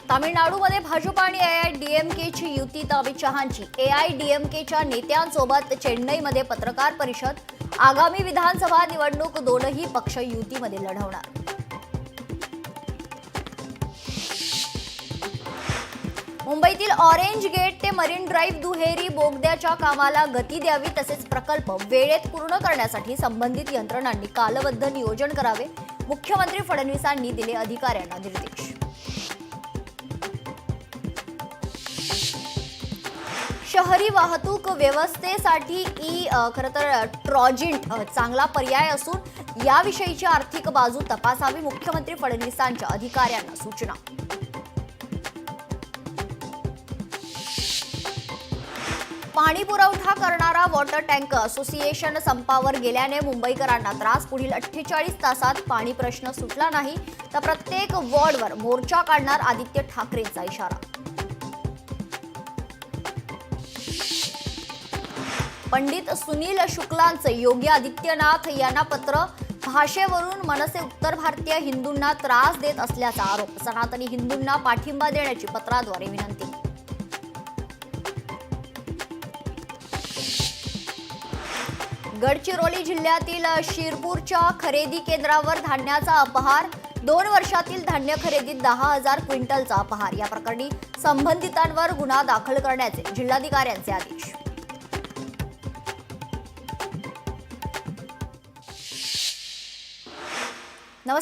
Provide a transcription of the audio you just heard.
तामिळनाडूमध्ये भाजप आणि एआयडीएमकेची युती तर अमित शहांची एआयडीएमकेच्या नेत्यांसोबत चेन्नईमध्ये पत्रकार परिषद. आगामी विधानसभा निवडणूक दोनही पक्ष युतीमध्ये लढवणार. मुंबईतील ऑरेंज गेट ते मरीन ड्राईव्ह दुहेरी बोगद्याच्या कामाला गती द्यावी तसेच प्रकल्प वेळेत पूर्ण करण्यासाठी संबंधित यंत्रणांनी कालबद्ध नियोजन करावे. मुख्यमंत्री फडणवीसांनी दिले अधिकाऱ्यांना निर्देश. शहरी वाहतूक व्यवस्थेसाठी खरं तर ट्रॉजिंट चांगला पर्याय असून याविषयीची आर्थिक बाजू तपासावी. मुख्यमंत्री फडणवीसांच्या अधिकाऱ्यांना सूचना. पाणी पुरवठा करणारा वॉटर टँक असोसिएशन संपावर गेल्याने मुंबईकरांना त्रास. पुढील 48 तासात पाणी प्रश्न सुटला नाही तर प्रत्येक वॉर्डवर मोर्चा काढणार आदित्य ठाकरेंचा इशारा. पंडित सुनील शुक्लांचे योगी आदित्यनाथ यांना पत्र. भाषेवरून मनसे उत्तर भारतीय हिंदूंना त्रास देत असल्याचा आरोप. सनातनी हिंदूंना पाठिंबा देण्याची पत्राद्वारे विनंती. गडचिरोली जिल्ह्यातील शिरपूरच्या खरेदी केंद्रावर धान्याचा अपहार. 2 वर्षातील धान्य खरेदीत 10,000 क्विंटलचा अपहार. या प्रकरणी संबंधितांवर गुन्हा दाखल करण्याचे जिल्हाधिकाऱ्यांचे आदेश. नमस्कार.